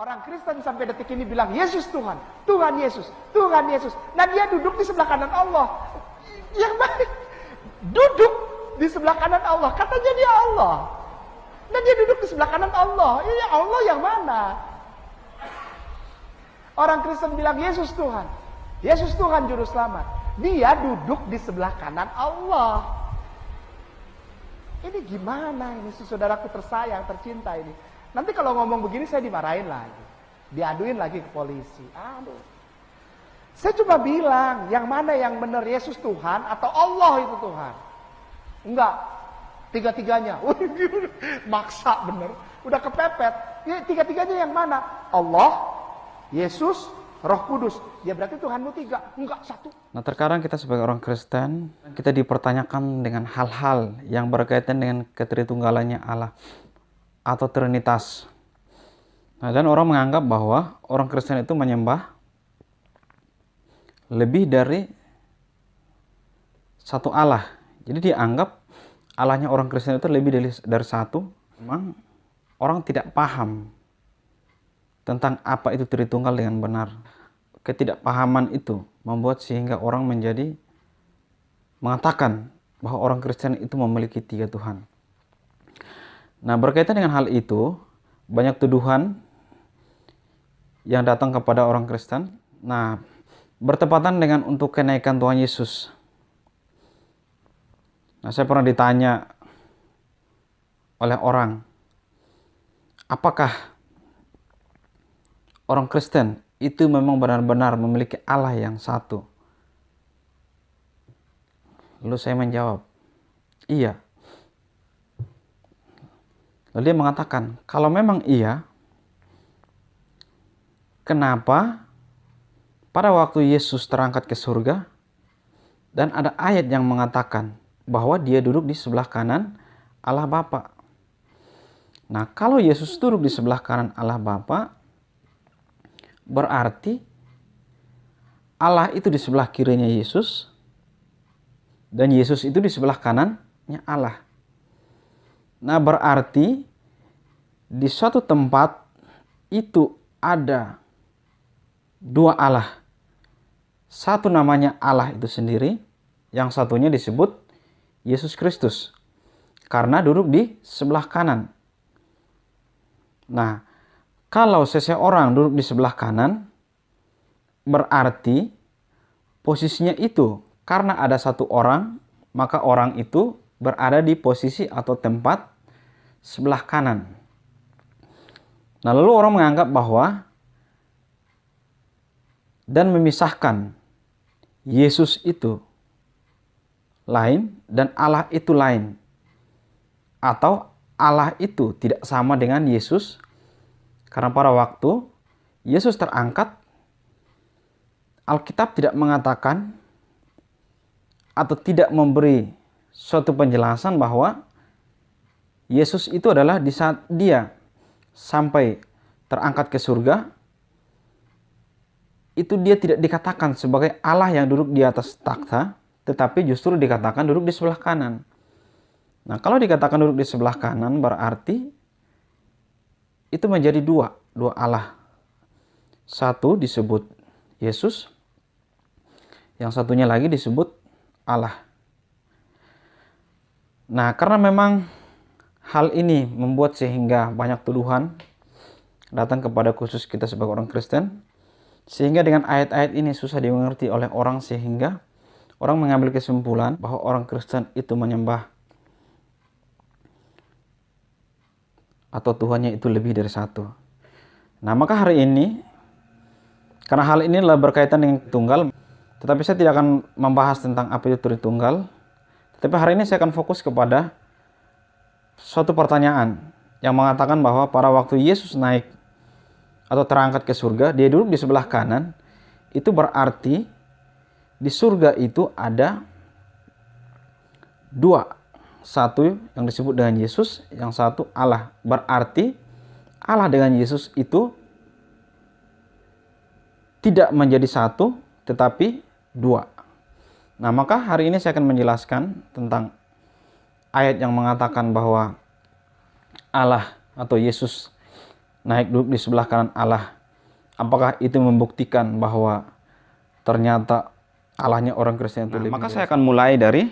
Orang Kristen sampai detik ini bilang Yesus Tuhan, Tuhan Yesus, Tuhan Yesus. Nah dia duduk di sebelah kanan Allah. Yang baik duduk di sebelah kanan Allah, katanya dia Allah. Dan dia duduk di sebelah kanan Allah. Ini Allah yang mana? Orang Kristen bilang Yesus Tuhan, Yesus Tuhan juru selamat. Dia duduk di sebelah kanan Allah. Ini gimana ini saudaraku tersayang, tercinta ini. Nanti kalau ngomong begini saya dimarahin lagi. Diaduin lagi ke polisi. Aduh. Saya cuma bilang, yang mana yang benar, Yesus Tuhan atau Allah itu Tuhan? Enggak. Tiga-tiganya. Maksa bener. Udah kepepet. Ya, tiga-tiganya yang mana? Allah, Yesus, Roh Kudus. Ya berarti Tuhanmu tiga. Enggak, satu. Nah terkadang kita sebagai orang Kristen, kita dipertanyakan dengan hal-hal yang berkaitan dengan ketritunggalannya Allah atau Trinitas. Nah, dan orang menganggap bahwa orang Kristen itu menyembah lebih dari satu Allah. Jadi dianggap Allahnya orang Kristen itu lebih dari satu. Memang orang tidak paham tentang apa itu Tritunggal dengan benar. Ketidakpahaman itu membuat sehingga orang menjadi mengatakan bahwa orang Kristen itu memiliki tiga Tuhan. Nah, berkaitan dengan hal itu, banyak tuduhan yang datang kepada orang Kristen. Nah, bertepatan dengan untuk kenaikan Tuhan Yesus. Nah, saya pernah ditanya oleh orang, apakah orang Kristen itu memang benar-benar memiliki Allah yang satu? Lalu saya menjawab, iya. Lalu dia mengatakan, kalau memang iya, kenapa pada waktu Yesus terangkat ke surga, dan ada ayat yang mengatakan bahwa dia duduk di sebelah kanan Allah Bapa. Nah, kalau Yesus duduk di sebelah kanan Allah Bapa, berarti Allah itu di sebelah kirinya Yesus, dan Yesus itu di sebelah kanannya Allah. Nah, berarti di suatu tempat itu ada dua Allah. Satu namanya Allah itu sendiri, yang satunya disebut Yesus Kristus, karena duduk di sebelah kanan. Nah, kalau seseorang duduk di sebelah kanan, berarti posisinya itu karena ada satu orang, maka orang itu berada di posisi atau tempat sebelah kanan. Nah, lalu orang menganggap bahwa dan memisahkan Yesus itu lain dan Allah itu lain. Atau Allah itu tidak sama dengan Yesus, karena pada waktu Yesus terangkat, Alkitab tidak mengatakan atau tidak memberi suatu penjelasan bahwa Yesus itu adalah di saat dia sampai terangkat ke surga, itu dia tidak dikatakan sebagai Allah yang duduk di atas takhta, tetapi justru dikatakan duduk di sebelah kanan. Nah, kalau dikatakan duduk di sebelah kanan, berarti itu menjadi dua Allah. Satu disebut Yesus, yang satunya lagi disebut Allah. Nah, karena memang hal ini membuat sehingga banyak tuduhan datang kepada khusus kita sebagai orang Kristen, sehingga dengan ayat-ayat ini susah dimengerti oleh orang, sehingga orang mengambil kesimpulan bahwa orang Kristen itu menyembah atau Tuhannya itu lebih dari satu. Nah, maka hari ini, karena hal ini adalah berkaitan dengan Tunggal, tetapi saya tidak akan membahas tentang apa itu Tritunggal, tetapi hari ini saya akan fokus kepada suatu pertanyaan yang mengatakan bahwa pada waktu Yesus naik atau terangkat ke surga, dia duduk di sebelah kanan. Itu berarti di surga itu ada dua. Satu yang disebut dengan Yesus, yang satu Allah. Berarti Allah dengan Yesus itu tidak menjadi satu, tetapi dua. Nah, maka hari ini saya akan menjelaskan tentang ayat yang mengatakan bahwa Allah atau Yesus naik duduk di sebelah kanan Allah. Apakah itu membuktikan bahwa ternyata Allahnya orang Kristen itu lebih? Maka saya akan mulai dari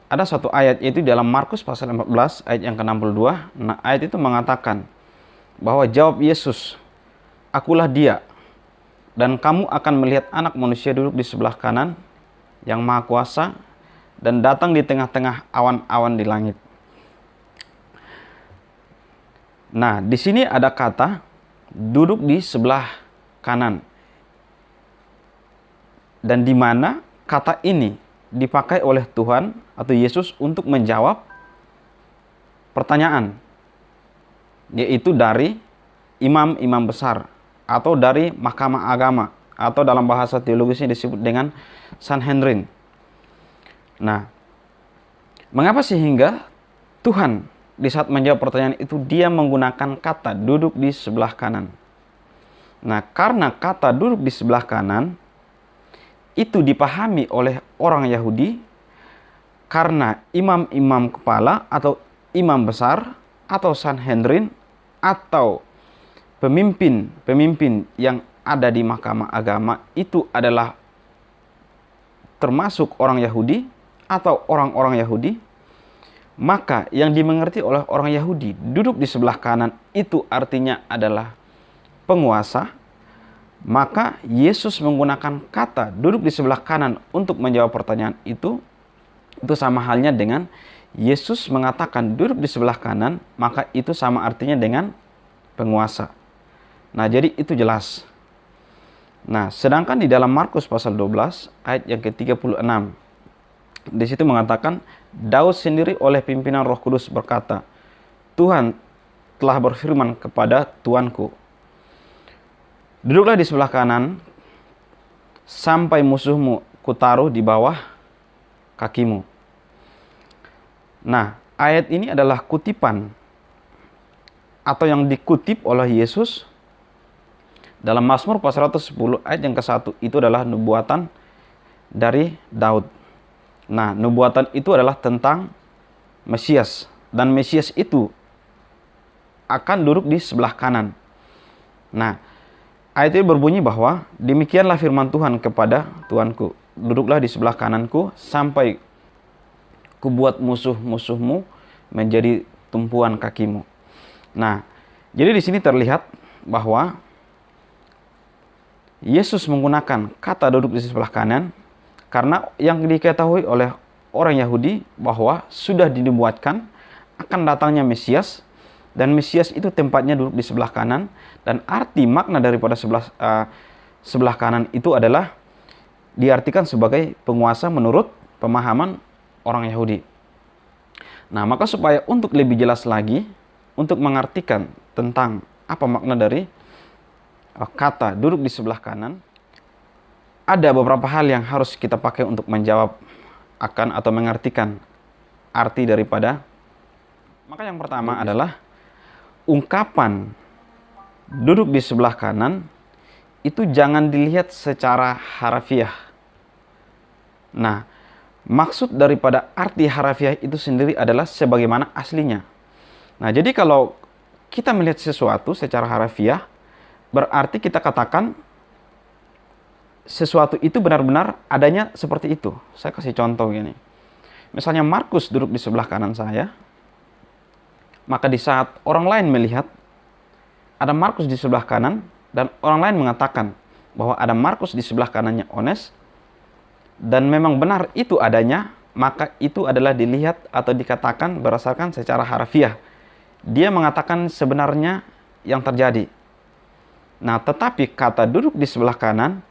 ada satu ayat, yaitu dalam Markus pasal 14 ayat yang ke-62. Nah, ayat itu mengatakan bahwa jawab Yesus, "Akulah dia, dan kamu akan melihat Anak Manusia duduk di sebelah kanan yang Maha Kuasa dan datang di tengah-tengah awan-awan di langit." Nah, di sini ada kata duduk di sebelah kanan. Dan di mana kata ini dipakai oleh Tuhan atau Yesus untuk menjawab pertanyaan, yaitu dari imam-imam besar atau dari mahkamah agama, atau dalam bahasa teologisnya disebut dengan Sanhedrin. Nah, mengapa sehingga Tuhan di saat menjawab pertanyaan itu dia menggunakan kata duduk di sebelah kanan? Nah, karena kata duduk di sebelah kanan itu dipahami oleh orang Yahudi karena imam-imam kepala atau imam besar atau Sanhedrin atau pemimpin yang ada di mahkamah agama itu adalah termasuk orang Yahudi atau orang-orang Yahudi. Maka yang dimengerti oleh orang Yahudi duduk di sebelah kanan itu artinya adalah penguasa. Maka Yesus menggunakan kata duduk di sebelah kanan untuk menjawab pertanyaan itu sama halnya dengan Yesus mengatakan duduk di sebelah kanan, maka itu sama artinya dengan penguasa. Nah, jadi itu jelas. Nah, sedangkan di dalam Markus pasal 12 ayat yang ke-36, di situ mengatakan Daud sendiri oleh pimpinan Roh Kudus berkata, "Tuhan telah berfirman kepada Tuanku, duduklah di sebelah kanan sampai musuhmu kutaruh di bawah kakimu." Nah, ayat ini adalah kutipan atau yang dikutip oleh Yesus dalam Mazmur pasal 110 ayat yang ke-1. Itu adalah nubuatan dari Daud. Nah, nubuatan itu adalah tentang Mesias, dan Mesias itu akan duduk di sebelah kanan. Nah, ayat ini berbunyi bahwa demikianlah firman Tuhan kepada Tuanku, duduklah di sebelah kananku sampai kubuat musuh-musuhmu menjadi tumpuan kakimu. Nah, jadi di sini terlihat bahwa Yesus menggunakan kata duduk di sebelah kanan karena yang diketahui oleh orang Yahudi bahwa sudah dinubuatkan akan datangnya Mesias, dan Mesias itu tempatnya duduk di sebelah kanan, dan arti makna daripada sebelah kanan itu adalah diartikan sebagai penguasa menurut pemahaman orang Yahudi. Nah, maka supaya untuk lebih jelas lagi untuk mengartikan tentang apa makna dari kata duduk di sebelah kanan, ada beberapa hal yang harus kita pakai untuk menjawab akan atau mengartikan arti daripada. Maka yang pertama adalah ungkapan duduk di sebelah kanan itu jangan dilihat secara harafiah. Nah, maksud daripada arti harafiah itu sendiri adalah sebagaimana aslinya. Nah, jadi kalau kita melihat sesuatu secara harafiah, berarti kita katakan sesuatu itu benar-benar adanya seperti itu. Saya kasih contoh gini. Misalnya Markus duduk di sebelah kanan saya, maka di saat orang lain melihat ada Markus di sebelah kanan, dan orang lain mengatakan bahwa ada Markus di sebelah kanannya Ones, dan memang benar itu adanya, maka itu adalah dilihat atau dikatakan berdasarkan secara harafiah. Dia mengatakan sebenarnya yang terjadi. Nah, tetapi kata duduk di sebelah kanan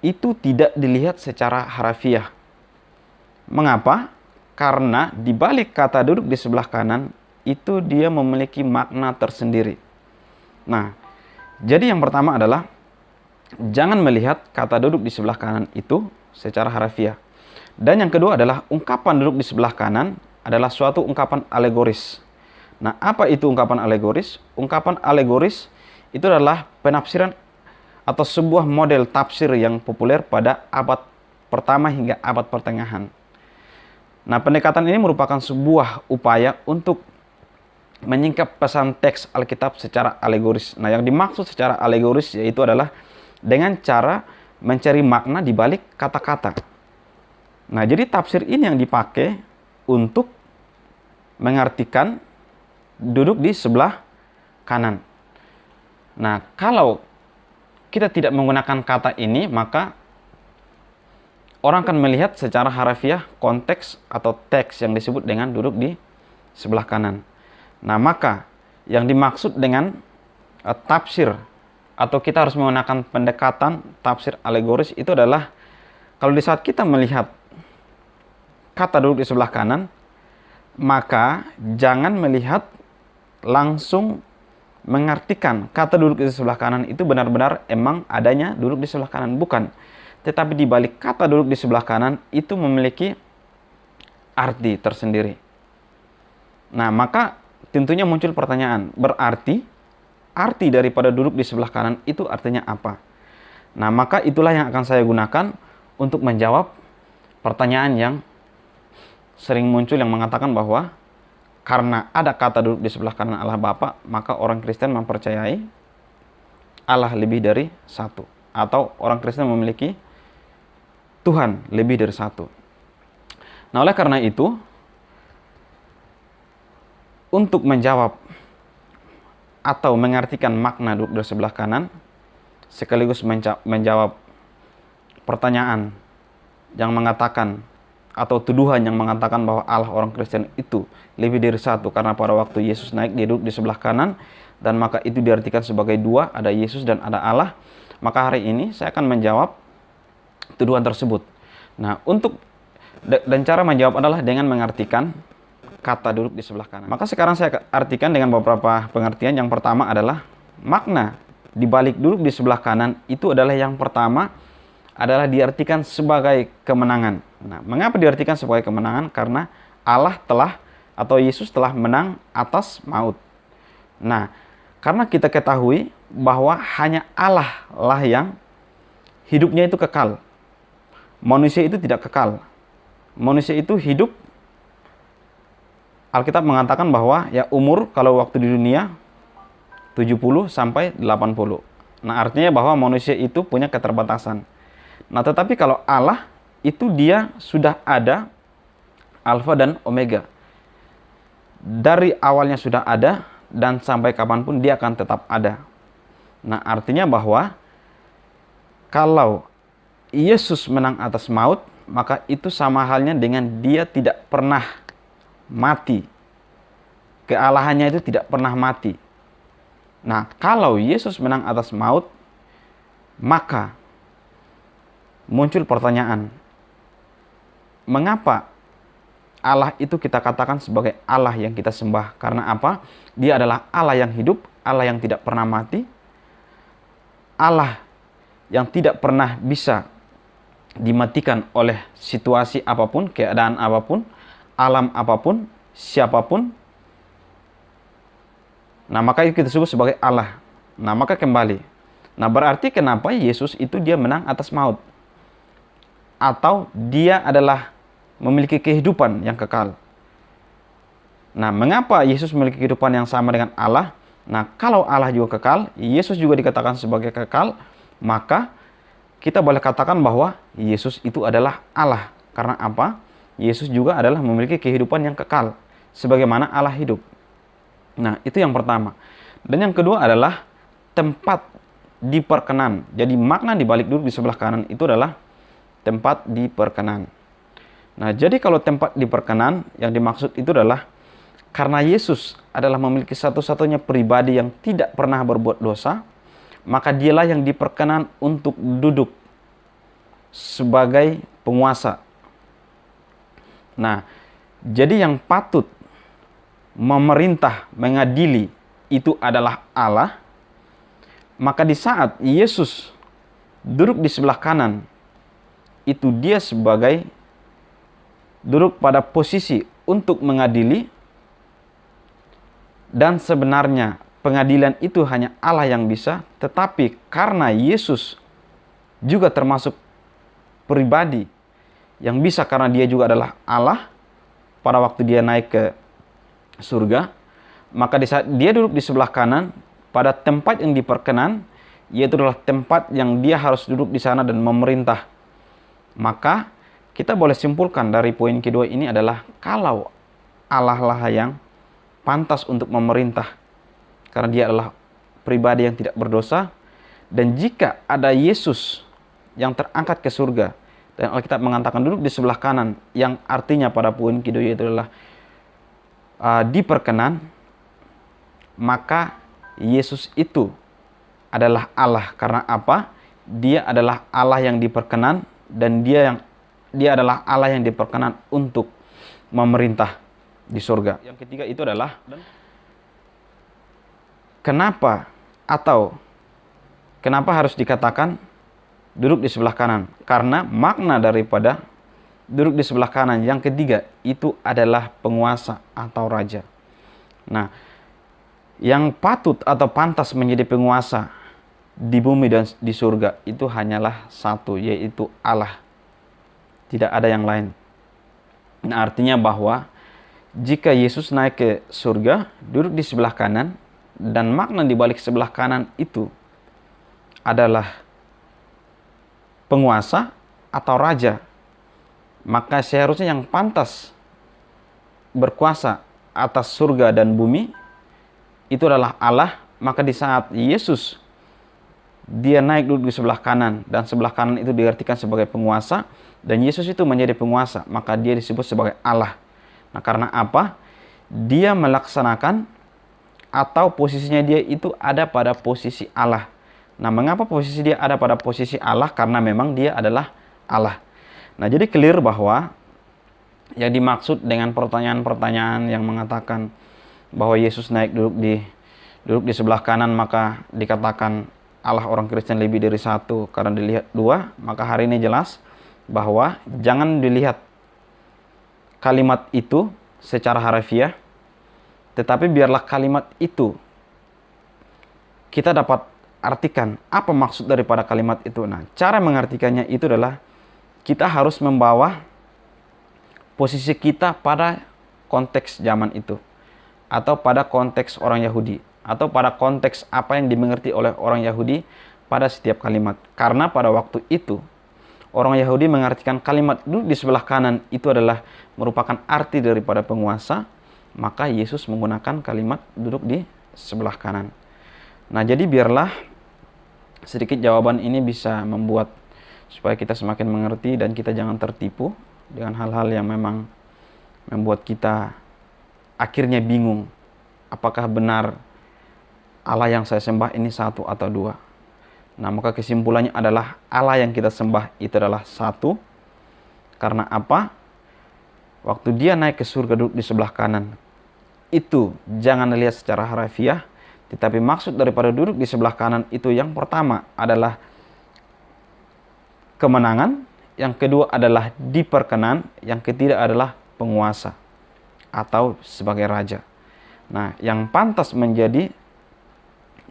itu tidak dilihat secara harafiah. Mengapa? Karena di balik kata duduk di sebelah kanan itu dia memiliki makna tersendiri. Nah, jadi yang pertama adalah jangan melihat kata duduk di sebelah kanan itu secara harafiah. Dan yang kedua adalah ungkapan duduk di sebelah kanan adalah suatu ungkapan alegoris. Nah, apa itu ungkapan alegoris? Ungkapan alegoris itu adalah penafsiran atau sebuah model tafsir yang populer pada abad pertama hingga abad pertengahan. Nah, pendekatan ini merupakan sebuah upaya untuk menyingkap pesan teks Alkitab secara alegoris. Nah, yang dimaksud secara alegoris yaitu adalah dengan cara mencari makna di balik kata-kata. Nah, jadi tafsir ini yang dipakai untuk mengartikan duduk di sebelah kanan. Nah, kalau kita tidak menggunakan kata ini, maka orang akan melihat secara harafiah konteks atau teks yang disebut dengan duduk di sebelah kanan. Nah, maka yang dimaksud dengan tafsir atau kita harus menggunakan pendekatan tafsir alegoris itu adalah kalau di saat kita melihat kata duduk di sebelah kanan, maka jangan melihat langsung mengartikan kata duduk di sebelah kanan itu benar-benar emang adanya duduk di sebelah kanan. Bukan. Tetapi di balik kata duduk di sebelah kanan itu memiliki arti tersendiri. Nah, maka tentunya muncul pertanyaan, berarti arti daripada duduk di sebelah kanan itu artinya apa? Nah, maka itulah yang akan saya gunakan untuk menjawab pertanyaan yang sering muncul yang mengatakan bahwa karena ada kata duduk di sebelah kanan Allah Bapa, maka orang Kristen mempercayai Allah lebih dari satu. Atau orang Kristen memiliki Tuhan lebih dari satu. Nah, oleh karena itu, untuk menjawab atau mengartikan makna duduk di sebelah kanan, sekaligus menjawab pertanyaan yang mengatakan atau tuduhan yang mengatakan bahwa Allah orang Kristen itu lebih dari satu karena pada waktu Yesus naik dia duduk di sebelah kanan dan maka itu diartikan sebagai dua, ada Yesus dan ada Allah. Maka hari ini saya akan menjawab tuduhan tersebut. Nah, dan cara menjawab adalah dengan mengartikan kata duduk di sebelah kanan. Maka sekarang saya artikan dengan beberapa pengertian. Yang pertama adalah makna di balik duduk di sebelah kanan itu adalah yang pertama adalah diartikan sebagai kemenangan. Nah, mengapa diartikan sebagai kemenangan? Karena Allah telah atau Yesus telah menang atas maut. Nah, karena kita ketahui bahwa hanya Allah lah yang hidupnya itu kekal. Manusia itu tidak kekal. Manusia itu hidup, Alkitab mengatakan bahwa ya umur kalau waktu di dunia 70 sampai 80. Nah, artinya bahwa manusia itu punya keterbatasan. Nah, tetapi kalau Allah itu dia sudah ada Alfa dan Omega. Dari awalnya sudah ada dan sampai kapanpun dia akan tetap ada. Nah, artinya bahwa kalau Yesus menang atas maut, maka itu sama halnya dengan dia tidak pernah mati. Kealahannya itu tidak pernah mati. Nah, kalau Yesus menang atas maut, maka muncul pertanyaan, mengapa Allah itu kita katakan sebagai Allah yang kita sembah? Karena apa? Dia adalah Allah yang hidup, Allah yang tidak pernah mati, Allah yang tidak pernah bisa dimatikan oleh situasi apapun, keadaan apapun, alam apapun, siapapun. Nah, maka itu kita sebut sebagai Allah. Nah, maka kembali. Nah, berarti kenapa Yesus itu dia menang atas maut? Atau dia adalah memiliki kehidupan yang kekal. Nah, mengapa Yesus memiliki kehidupan yang sama dengan Allah? Nah, kalau Allah juga kekal, Yesus juga dikatakan sebagai kekal, maka kita boleh katakan bahwa Yesus itu adalah Allah. Karena apa? Yesus juga adalah memiliki kehidupan yang kekal, sebagaimana Allah hidup. Nah, itu yang pertama. Dan yang kedua adalah tempat diperkenan. Jadi makna dibalik duduk di sebelah kanan itu adalah tempat diperkenan. Nah, jadi kalau tempat diperkenan yang dimaksud itu adalah karena Yesus adalah memiliki satu-satunya pribadi yang tidak pernah berbuat dosa, maka dialah yang diperkenan untuk duduk sebagai penguasa. Nah, jadi yang patut memerintah, mengadili itu adalah Allah. Maka di saat Yesus duduk di sebelah kanan, itu dia sebagai duduk pada posisi untuk mengadili. Dan sebenarnya pengadilan itu hanya Allah yang bisa, tetapi karena Yesus juga termasuk pribadi yang bisa karena dia juga adalah Allah pada waktu dia naik ke surga, Maka di saat dia duduk di sebelah kanan, pada tempat yang diperkenan, yaitu adalah tempat yang dia harus duduk di sana dan memerintah. Maka kita boleh simpulkan dari poin kedua ini adalah kalau Allah lah yang pantas untuk memerintah, karena dia adalah pribadi yang tidak berdosa, dan jika ada Yesus yang terangkat ke surga, dan Alkitab mengatakan duduk di sebelah kanan, yang artinya pada poin kedua yaitu adalah diperkenan, maka Yesus itu adalah Allah. Karena apa? Dia adalah Allah yang diperkenan, dan dia adalah Allah yang diperkenan untuk memerintah di surga. Yang ketiga itu adalah kenapa harus dikatakan duduk di sebelah kanan? Karena makna daripada duduk di sebelah kanan yang ketiga itu adalah penguasa atau raja. Nah, yang patut atau pantas menjadi penguasa di bumi dan di surga itu hanyalah satu, yaitu Allah. Tidak ada yang lain. Nah, artinya bahwa jika Yesus naik ke surga, duduk di sebelah kanan, dan makna di balik sebelah kanan itu adalah penguasa atau raja, maka seharusnya yang pantas berkuasa atas surga dan bumi itu adalah Allah. Maka di saat Yesus dia naik duduk di sebelah kanan, dan sebelah kanan itu diartikan sebagai penguasa, dan Yesus itu menjadi penguasa, maka dia disebut sebagai Allah. Nah, karena apa? Dia melaksanakan atau posisinya dia itu ada pada posisi Allah. Nah, mengapa posisi dia ada pada posisi Allah? Karena memang dia adalah Allah. Nah, jadi clear bahwa yang dimaksud dengan pertanyaan-pertanyaan yang mengatakan bahwa Yesus naik duduk di sebelah kanan, maka dikatakan Allah orang Kristen lebih dari satu karena dilihat dua, maka hari ini jelas bahwa jangan dilihat kalimat itu secara harfiah, tetapi biarlah kalimat itu kita dapat artikan apa maksud daripada kalimat itu. Nah, cara mengartikannya itu adalah kita harus membawa posisi kita pada konteks zaman itu, atau pada konteks orang Yahudi, atau pada konteks apa yang dimengerti oleh orang Yahudi pada setiap kalimat. Karena pada waktu itu orang Yahudi mengartikan kalimat duduk di sebelah kanan itu adalah merupakan arti daripada penguasa, maka Yesus menggunakan kalimat duduk di sebelah kanan. Nah, jadi biarlah sedikit jawaban ini bisa membuat supaya kita semakin mengerti dan kita jangan tertipu dengan hal-hal yang memang membuat kita akhirnya bingung. Apakah benar Allah yang saya sembah ini satu atau dua? Nah, maka kesimpulannya adalah Allah yang kita sembah itu adalah satu. Karena apa? Waktu dia naik ke surga duduk di sebelah kanan, itu jangan dilihat secara harfiah, tetapi maksud daripada duduk di sebelah kanan itu yang pertama adalah kemenangan, yang kedua adalah diperkenan, yang ketiga adalah penguasa atau sebagai raja. Nah, yang pantas menjadi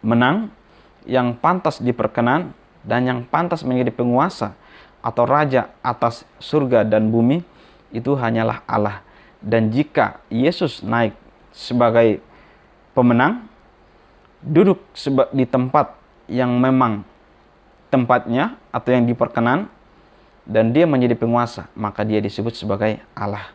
menang, yang pantas diperkenan, dan yang pantas menjadi penguasa atau raja atas surga dan bumi itu hanyalah Allah. Dan jika Yesus naik sebagai pemenang, duduk di tempat yang memang tempatnya atau yang diperkenan, dan dia menjadi penguasa, maka dia disebut sebagai Allah.